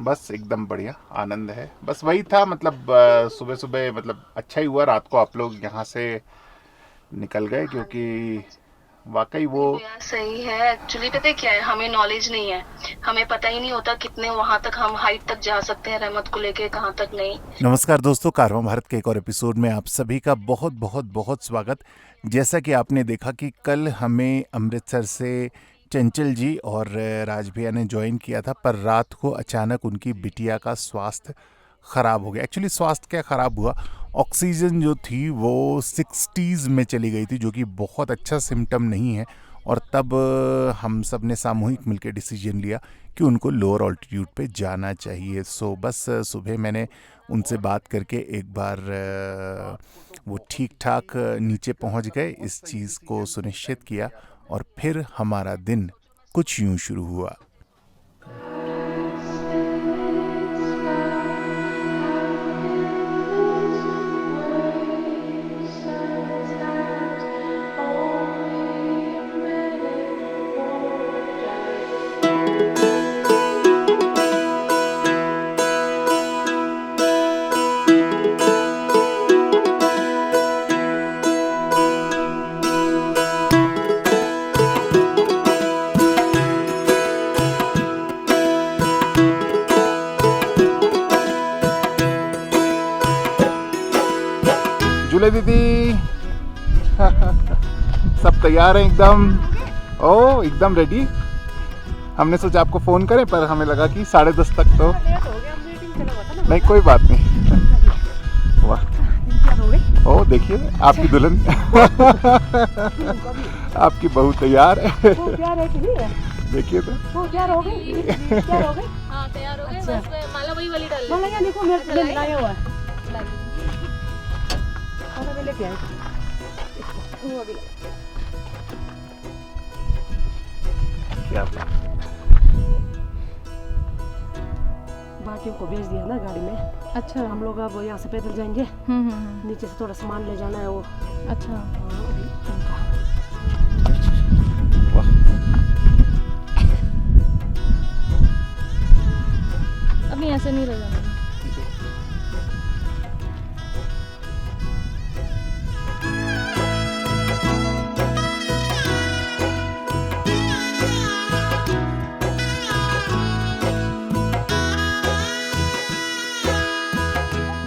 बस एकदम बढ़िया आनंद है। बस वही था, मतलब सुबह सुबह मतलब अच्छा ही हुआ रात को आप लोग यहाँ से निकल गए, क्योंकि वाकई वो देखो यार, सही है। एक्चुअली पता है क्या है, हमें नॉलेज नहीं है। हमें पता ही नहीं होता कितने वहां तक हम हाइट तक जा सकते हैं रहमत को लेके, कहाँ तक नहीं। नमस्कार दोस्तों, कारवां भारत के एक और एपिसोड में आप सभी का बहुत बहुत बहुत स्वागत। जैसा कि आपने देखा कि कल हमें अमृतसर से चंचल जी और राज भैया ने ज्वाइन किया था, पर रात को अचानक उनकी बिटिया का स्वास्थ्य ख़राब हो गया। एक्चुअली स्वास्थ्य क्या ख़राब हुआ, ऑक्सीजन जो थी वो 60s में चली गई थी, जो कि बहुत अच्छा सिम्टम नहीं है। और तब हम सब ने सामूहिक मिलकर डिसीजन लिया कि उनको लोअर ऑल्टीट्यूड पे जाना चाहिए। सो बस सुबह मैंने उनसे बात करके एक बार वो ठीक ठाक नीचे पहुंच गए, इस चीज़ को सुनिश्चित किया और फिर हमारा दिन कुछ यूं शुरू हुआ। जुले दीदी सब तैयार हैं एकदम। ओ एकदम रेडी। हमने सोचा आपको फ़ोन करें, पर हमें लगा कि 10:30 तक तो नहीं, कोई बात नहीं। वाह, ओ देखिए आपकी दुल्हन आपकी बहू तैयार है। देखिए तो वो तैयार हो गई? तैयार हो गई? हाँ, तैयार हो गए। अच्छा। बस माला वही वाली डाल माला क्या देखो, मेरे लिए लाया हुआ है। ली। माला मैं लेके आई। वो अभी क्या बात। बाकियों को भेज दिया ना गाड़ी में। अच्छा। हम लोग अब यहाँ से पैदल जाएंगे। नीचे से थोड़ा सामान ले जाना है वो। अच्छा। वाह, अभी ऐसे नहीं रह जाना।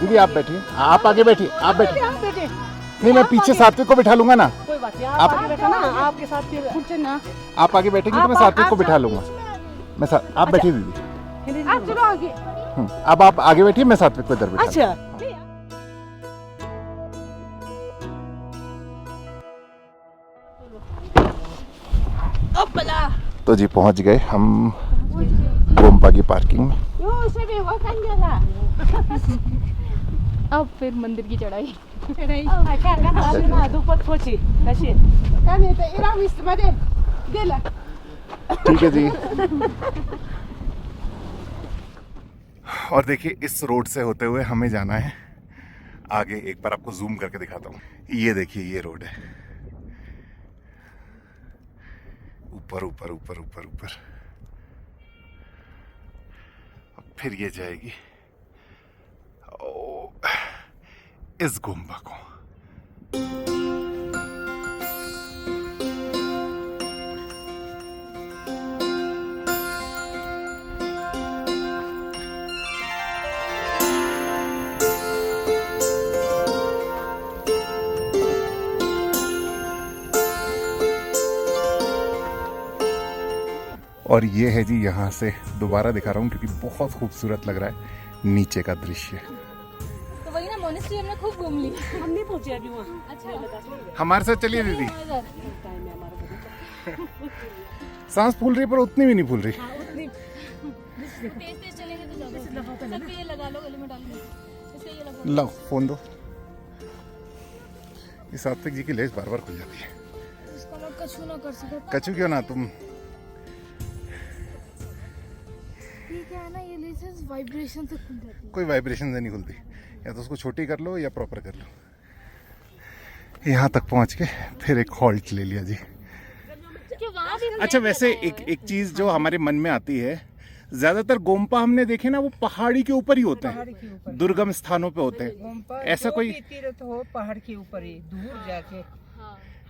दीदी आप बैठिए, आप आगे बैठिए, आप बैठिए। आप बैठे। नहीं, मैं पीछे सात्विक को बिठा लूंगा ना। कोई बात नहीं, आप- आप आगे बैठो ना, आपके साथ फिर कुछ ना। आप आगे बैठेंगे तो मैं सात्विक को बिठा लूंगा। मैं साथ आप बैठिए दीदी। आप चलो आगे। अब आप आगे बैठिए, मैं सात्विक को इधर बिठा लूंगा। अच्छा। तो जी पहुंच गए हम गोम्पा की पार्किंग में। अब फिर मंदिर की चढ़ाई। ठीक है जी। और देखिए इस रोड से होते हुए हमें जाना है आगे। एक बार आपको जूम करके दिखाता हूँ। ये देखिए, ये रोड है, ऊपर ऊपर ऊपर ऊपर ऊपर। अब फिर ये जाएगी ओ, इस गोम्बा को। और ये है जी, यहाँ से दोबारा दिखा रहा हूँ क्योंकि बहुत खूबसूरत लग रहा है नीचे का दृश्य। तो वही ना, मोनेस्ट्री हमने खूब घूम ली। हम नहीं पहुंचे अभी वहाँ। अच्छा। हमारे साथ चलिए दीदी। इधर। टाइम है हमारा। सांस फूल रही है पर उतनी भी नहीं फूल रही। तेज तेज चलेंगे तो ज्यादा। सब पे ये लगा लो, गले में डाल लो। इससे ये लगा। लो फोन दो। इस सात्विक जी की लेस बार बार खुल जाती है। इसको मैं कछू ना कर सको। कचू क्यों ना तुम। ये क्या है ना, ये लेसेस वाइब्रेशन से खुल जाती है। कोई वाइब्रेशन से नहीं खुलती, या तो उसको छोटी कर लो या प्रॉपर कर लो। यहाँ तक पहुँच के फिर एक हॉल्ट ले लिया जी। वहाँ भी अच्छा वैसे एक चीज़ जो हमारे मन में आती है, ज्यादातर गोम्पा हमने देखे ना वो पहाड़ी के ऊपर ही होते पहाड़ के हैं, ऊपर दुर्गम स्थानों पे होते हैं, गोम्पा ऐसा जो कोई भी तीर्थ हो पहाड़ के ऊपर ही दूर जाके।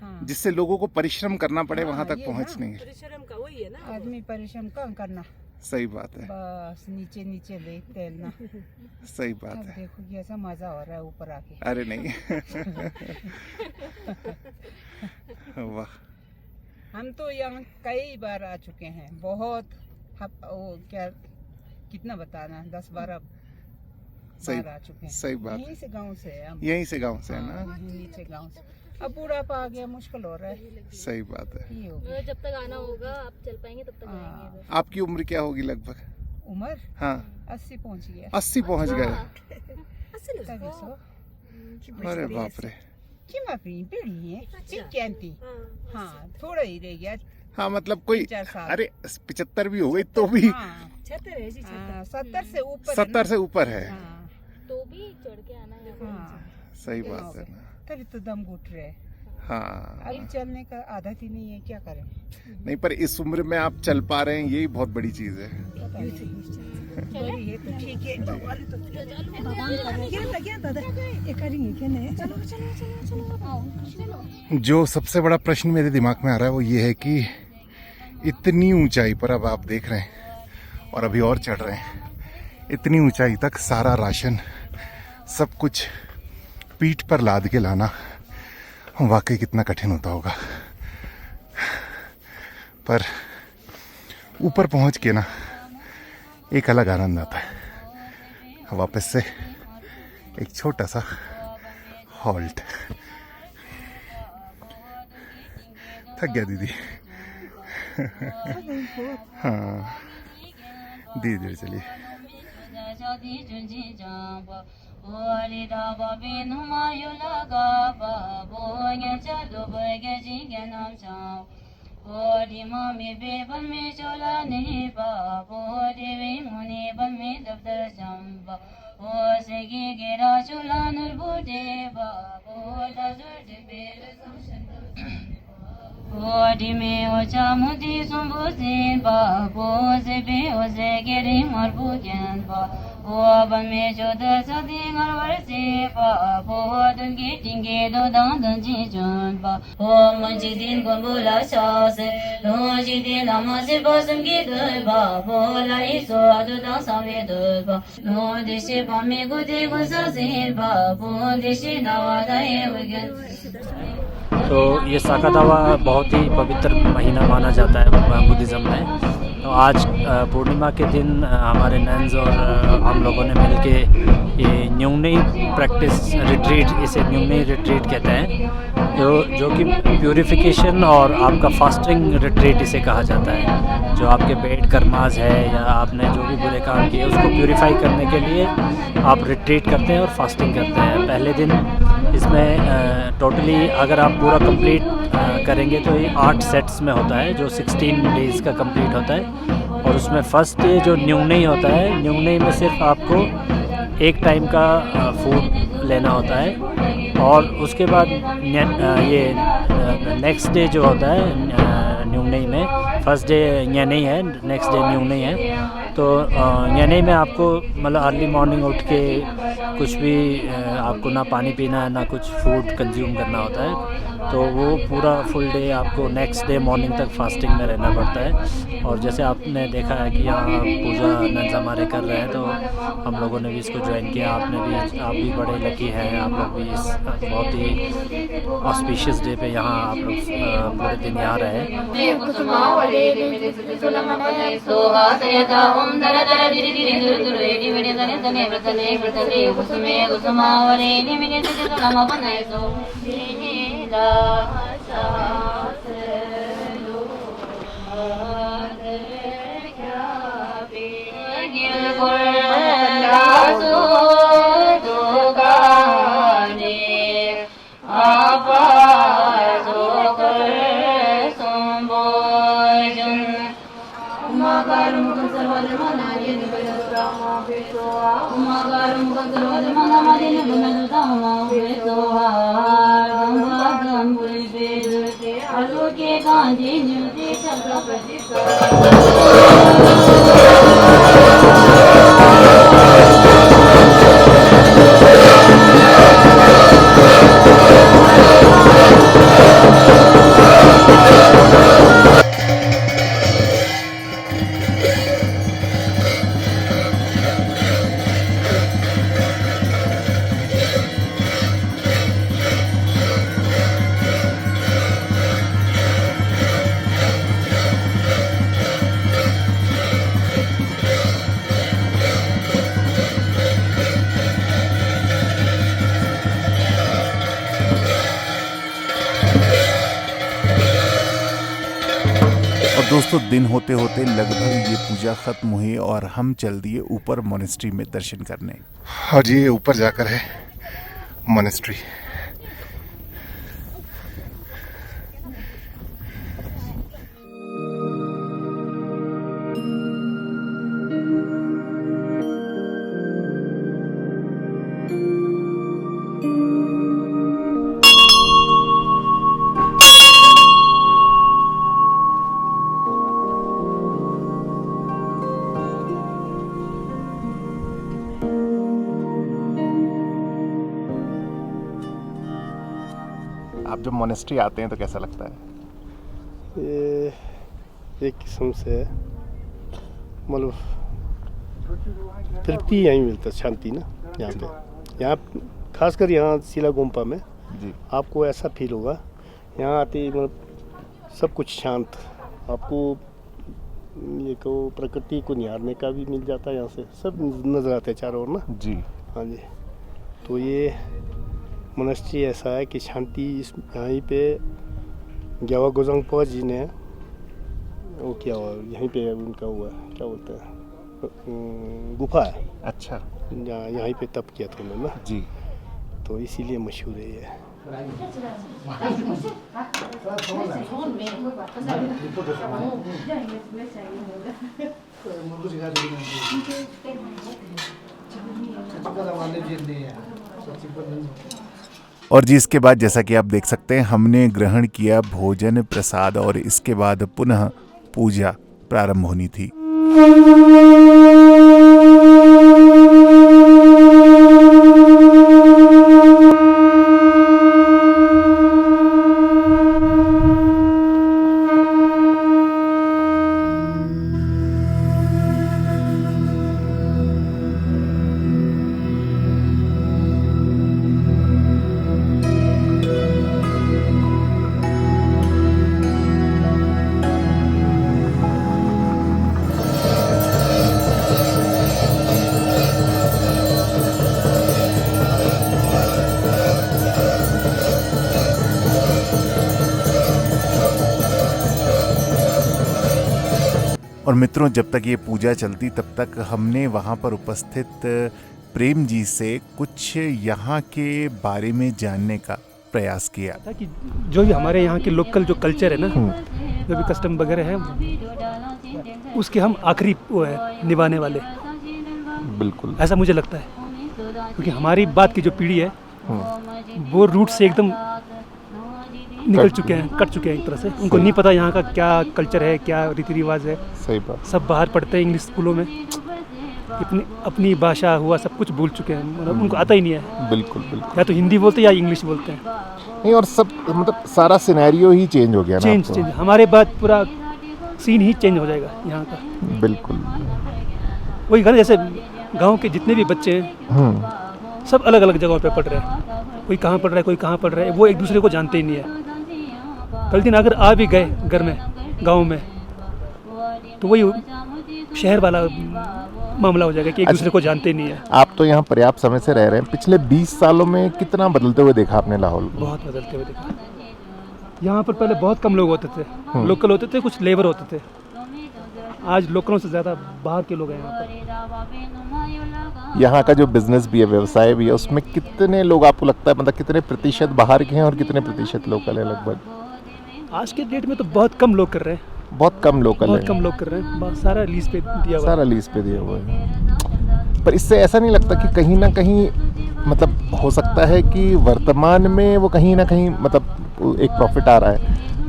हाँ जिससे लोगों को परिश्रम करना पड़े वहां तक ये पहुंचने ना, के। परिश्रम का वही है ना। आदमी परिश्रम कम करना, सही बात है, बस नीचे नीचे ले तैरना। सही बात अब है। देखो कैसा मजा हो रहा है ऊपर आके। अरे नहीं वाह, हम तो यहाँ कई बार आ चुके हैं, बहुत वो क्या कितना बताना, 10-12 सही बार आ चुके हैं। सही बात यहीं से गांव से है हम। यहीं से गांव से है ना। हाँ, यहीं नीचे गांव से। अब बुढ़ापा आ गया, मुश्किल हो रहा है। सही बात है। ये हो गया। जब तक आना होगा आप चल पाएंगे तब तक हाँ। आएंगे। आपकी उम्र क्या होगी लगभग? उम्र हाँ 80 पहुंच गया। 80 पहुंच गए। तभी सो अरे बाप रे। किमपि पीढ़ी है चिंती। हाँ थोड़ा ही रह गया। हाँ मतलब कोई 3-4 साल। अरे 75 भी हो गई तो भी हाँ 70 से ऊपर है 70 से ऊपर है। ना। हाँ तो भी चढ़ के आना है। हाँ सही बात है ना। तभी तो दम घुट रहे। हाँ अभी चलने का आदत ही नहीं है, क्या करें। नहीं पर इस उम्र में आप चल पा रहे हैं, यही बहुत बड़ी चीज है। पता नहीं। बड़ी है तो ठीक है। भगवान तो जो सबसे बड़ा प्रश्न मेरे दिमाग में आ रहा है वो ये है कि इतनी ऊंचाई पर अब आप देख रहे हैं और अभी और चढ़ रहे हैं, इतनी ऊंचाई तक सारा राशन सब कुछ पीठ पर लाद के लाना वाकई कितना कठिन होता होगा। पर ऊपर पहुंच के ना एक अलग आनंद आता है। वापस से एक छोटा सा हॉल्ट। थक गया दीदी। हाँ धीरे धीरे चलिए। Bodi mami bebal me chola nahi ba, bodi ve muni bal me dabdar jamba, o segi gira chola nur bode ba, boda zurde bel samshanda. Bodi me o chamudi sumbuzin ba, boze be o zegeri marbugen ba, o bal me choda sadi ngarvarse ba, bodun gitinge do dandan jijun ba, o manjidin gombula shase, lojidin namazir basum gidur ba, bola iso adu dansame dur ba, no deshi bami gudi gusazin ba, bo deshi nawada evagen. तो ये साकादावा बहुत ही पवित्र महीना माना जाता है Buddhism में। तो आज पूर्णिमा के दिन हमारे नन्स और हम लोगों ने मिलके ये न्यूनी प्रैक्टिस रिट्रीट, इसे न्यूनी रिट्रीट कहते हैं, जो कि प्यूरिफिकेशन और आपका फास्टिंग रिट्रीट इसे कहा जाता है। जो आपके पेट कर्मास है या आपने जो भी बुरे काम किए उसको प्यूरिफाई करने के लिए आप रिट्रीट करते हैं और फास्टिंग करते हैं। पहले दिन इसमें टोटली अगर आप पूरा कंप्लीट करेंगे तो ये 8 सेट्स में होता है, जो 16 डेज़ का कंप्लीट होता है। और उसमें फर्स्ट डे जो न्यूनी होता है, न्यूनी में सिर्फ आपको एक टाइम का फूड लेना होता है। और उसके बाद ये नेक्स्ट डे जो होता है न्यूनी में, फर्स्ट डे न्यानी है, नेक्स्ट डे न्यूनी है। तो न्यानी में आपको मतलब अर्ली मॉर्निंग उठ के कुछ भी आपको ना पानी पीना है ना कुछ फूड कंज्यूम करना होता है। तो वो पूरा फुल डे आपको नेक्स्ट डे मॉर्निंग तक फास्टिंग में रहना पड़ता है। और जैसे आपने देखा है कि यहाँ पूजा नन्स हमारे कर रहे हैं, तो हम लोगों ने भी इसको ज्वाइन किया। आप भी बड़े लकी हैं, आप लोग भी इस बहुत ही ऑस्पिशियस डे पे यहाँ आप लोग पूरे दिन यहाँ रहे। Gaandhi दोस्तों दिन होते होते लगभग ये पूजा खत्म हुई और हम चल दिए ऊपर मोनेस्ट्री में दर्शन करने। और ये ऊपर जाकर है मोनेस्ट्री। आप जब मोनेस्ट्री आते हैं तो कैसा लगता है? ये एक किस्म से मतलब तृप्ति यहीं मिलता है, शांति ना यहाँ पे। यहाँ खासकर यहाँ सिला गोम्पा में जी। आपको ऐसा फील होगा यहाँ आते ही मतलब सब कुछ शांत, आपको ये को प्रकृति को निहारने का भी मिल जाता है। यहाँ से सब नज़र आते हैं चारों ओर ना जी। हाँ जी। तो ये मोनेस्ट्री ऐसा है कि शांति इस यहीं पे ग्यावा गोजंगपा जी ने वो किया हुआ, यहीं पे उनका हुआ क्या बोलते हैं गुफा है। अच्छा। यहीं पे तप किया था उन्होंने ना जी। तो इसीलिए मशहूर है ये। और जी इसके बाद जैसा कि आप देख सकते हैं हमने ग्रहण किया भोजन प्रसाद और इसके बाद पुनः पूजा प्रारंभ होनी थी। और मित्रों जब तक ये पूजा चलती तब तक हमने वहाँ पर उपस्थित प्रेम जी से कुछ यहाँ के बारे में जानने का प्रयास किया था कि जो भी हमारे यहाँ के लोकल जो कल्चर है ना, जो भी कस्टम वगैरह है, उसके हम आखिरी वो है निभाने वाले। बिल्कुल ऐसा मुझे लगता है, क्योंकि हमारी बात की जो पीढ़ी है वो रूट से एकदम निकल चुके हैं, कट चुके हैं एक तरह से। उनको नहीं पता यहाँ का क्या कल्चर है, क्या रीति रिवाज है। सही बात। सब बाहर पढ़ते हैं इंग्लिश स्कूलों में, अपनी भाषा हुआ सब कुछ भूल चुके हैं, मतलब उनको आता ही नहीं है। बिल्कुल बिल्कुल। या तो हिंदी बोलते हैं या इंग्लिश बोलते हैं। नहीं और सब मतलब सारा सिनेरियो ही चेंज हो गया ना। चेंज हमारे बाद पूरा सीन ही चेंज हो जाएगा यहाँ का। बिल्कुल वही घर जैसे गांव के जितने भी बच्चे हैं सब अलग अलग जगहों पे पढ़ रहे हैं। कोई कहाँ पढ़ रहा है, कोई कहाँ पढ़ रहा है, वो एक दूसरे को जानते ही नहीं है। कल दिन अगर आ भी गए घर में गांव में तो वही शहर वाला मामला हो जाएगा कि एक दूसरे को जानते नहीं है। आप तो यहाँ पर्याप्त समय से रह रहे हैं, पिछले 20 सालों में कितना बदलते हुए देखा आपने लाहौल? बहुत बदलते हुए देखा। यहाँ पर पहले बहुत कम लोग होते थे, लोकल होते थे, कुछ लेबर होते थे। आज लोकलों से ज़्यादा बाहर के लोग हैं यहाँ पर। यहाँ का जो बिजनेस भी है, व्यवसाय भी है, उसमें कितने लोग आपको लगता है, मतलब कितने प्रतिशत बाहर के हैं और कितने प्रतिशत लोकल है? लगभग आज के डेट में तो बहुत कम लोग कर रहे हैं। बहुत कम लोकल है। बहुत कम लोग कर रहे हैं, सारा लीज पे दिया हुआ। सारा लीज पे दिया हुआ है। पर इससे ऐसा नहीं लगता कि कहीं ना कहीं मतलब हो सकता है कि वर्तमान में वो कहीं ना कहीं मतलब एक प्रॉफिट आ रहा है,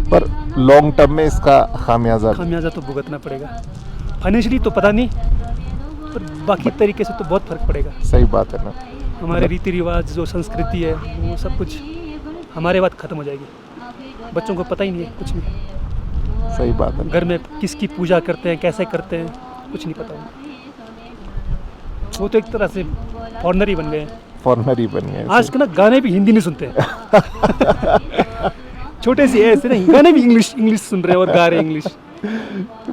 पर लॉन्ग टर्म में इसका खामियाजा तो भुगतना पड़ेगा। फाइनेंशियली तो पता नहीं, पर बाकी तरीके से तो बहुत फर्क पड़ेगा। सही बात है ना। हमारे रीति रिवाज जो संस्कृति है वो सब कुछ हमारे बाद ख़त्म हो जाएगी। बच्चों को पता ही नहीं है कुछ भी। सही बात है। घर में किसकी पूजा करते हैं, कैसे करते हैं, कुछ नहीं पता। वो तो एक तरह से फॉरेनर ही बन गए हैं। फॉरेनर ही बन गए। आज के ना गाने भी हिंदी नहीं सुनते हैं। छोटे से ऐसे नहीं, गाने भी इंग्लिश सुन रहे हैं और गा रहे हैं इंग्लिश।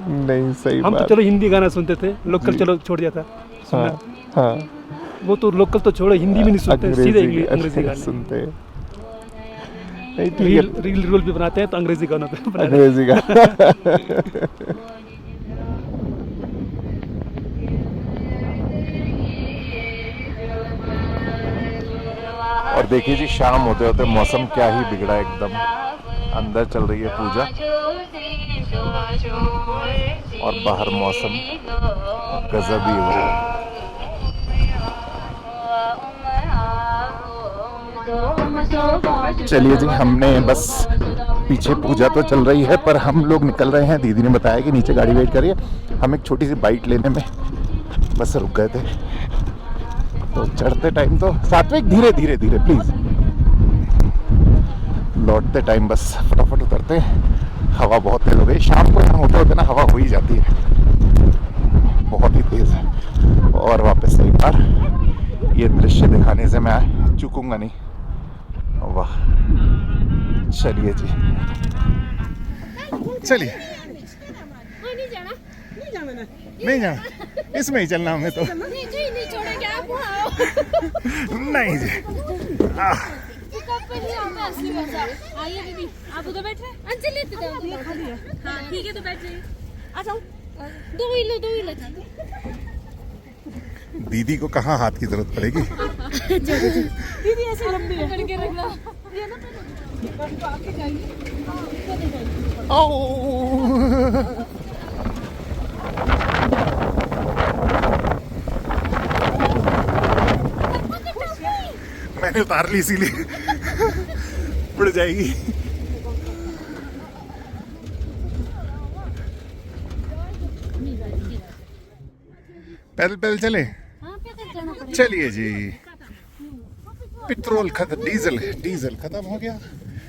नहीं सही हम बात। तो चलो हिंदी गाना सुनते थे, लोकल चलो छोड़ दिया था सुनना। हाँ। वो तो लोकल तो छोड़ो, हिंदी भी नहीं सुनते, सीधे अंग्रेजी गाने सुनते। नहीं ठीक है, रील रोल भी बनाते हैं तो अंग्रेजी गानों पे बना रहे अंग्रेजी का। और देखिए जी, शाम होते होते मौसम क्या ही बिगड़ा एकदम। अंदर चल रही है पूजा और बाहर मौसम गजब ही हो रहा है। चलिए जी, हमने बस पीछे पूजा तो चल रही है पर हम लोग निकल रहे हैं। दीदी ने बताया कि नीचे गाड़ी वेट करिए, हम एक छोटी सी बाइट लेने में बस रुक गए थे। तो चढ़ते टाइम तो सात्विक धीरे धीरे धीरे प्लीज, लौटते टाइम बस फटाफट उतरते हैं। हवा बहुत तेज हो गई, शाम को यहाँ होते होते ना हवा हो ही जाती है, बहुत ही तेज है। और वापस से एक बार ये दृश्य दिखाने से मैं चूकूंगा नहीं। वाह, चलिए जी, चलिए। नहीं जाना, इसमें ही चलना हमें तो। नहीं जी, आइए दीदी, आप उधर बैठ रहे हैं। अंजलि हाँ ठीक है, तो बैठ जाइए। आ जाओ, दो ही लो। दीदी को कहाँ हाथ की जरूरत पड़ेगी। दीदी ऐसे लंबी है, पकड़ के रखना। मैंने उतार ली इसीलिए उड़ जाएगी। पैदल पैदल चले। चलिए जी, पेट्रोल खत्म, डीजल खत्म हो गया।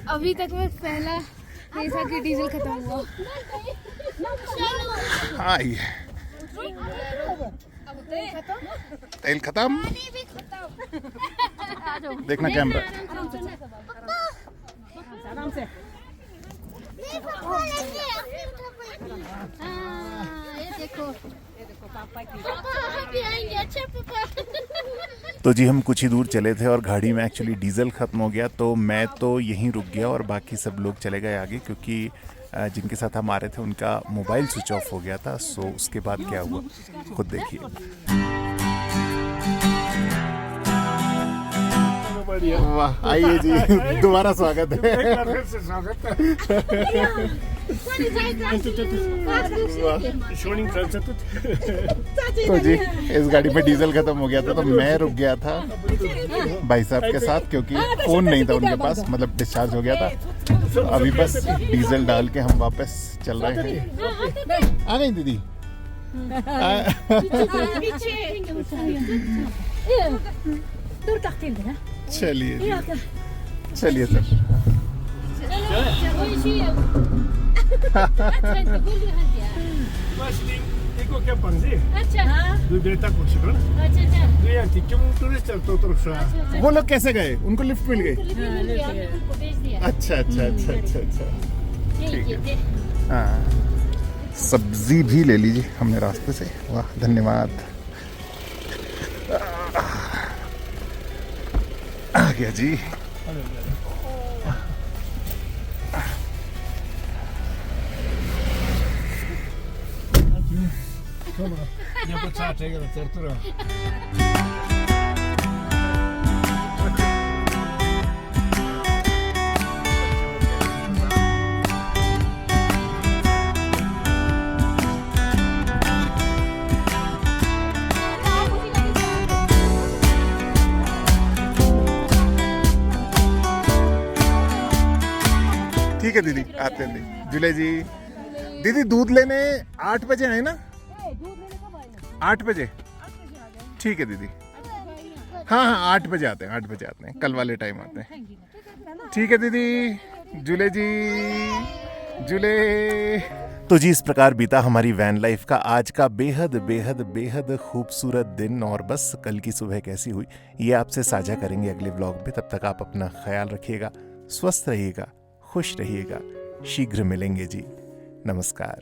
अभी तक में पहला पैसा की डीजल खत्म हुआ। हाँ, ये तेल खत्म। देखना कैमरा। आराम से। ये देखो पापा की। अभी आएंगे। अच्छा पापा। तो जी, हम कुछ ही दूर चले थे और गाड़ी में एक्चुअली डीजल ख़त्म हो गया, तो मैं तो यहीं रुक गया और बाकी सब लोग चले गए आगे, क्योंकि जिनके साथ हम आ रहे थे उनका मोबाइल स्विच ऑफ हो गया था। सो उसके बाद क्या हुआ खुद देखिए। वाह, आइए जी, दोबारा स्वागत है। तो जी, इस गाड़ी में डीजल खत्म हो गया था तो मैं रुक गया था भाई साहब के साथ, क्योंकि फोन नहीं था उनके पास, मतलब डिस्चार्ज हो गया था। तो अभी बस डीजल डाल के हम वापस चल रहे हैं। आ गई दीदी। चलिए चलिए सर। वो लोग कैसे गए, उनको लिफ्ट मिल गई? अच्छा अच्छा अच्छा अच्छा अच्छा, ठीक है। हाँ, सब्जी भी ले लीजिए हमने रास्ते से। वाह, धन्यवाद। आ गया जी। ठीक है दीदी, आते हैं। जुले जी, दीदी दूध लेने 8 बजे आए ना? 8 बजे, ठीक है दीदी। हाँ हाँ, 8 बजे आते हैं, 8 बजे आते हैं, कल वाले टाइम आते हैं। ठीक है दीदी। जुले जी, जुले। तो जी, इस प्रकार बीता हमारी वैन लाइफ का आज का बेहद बेहद बेहद खूबसूरत दिन। और बस कल की सुबह कैसी हुई ये आपसे साझा करेंगे अगले व्लॉग में। तब तक आप अपना ख्याल रखिएगा, स्वस्थ रहिएगा, खुश रहिएगा। शीघ्र मिलेंगे जी। नमस्कार।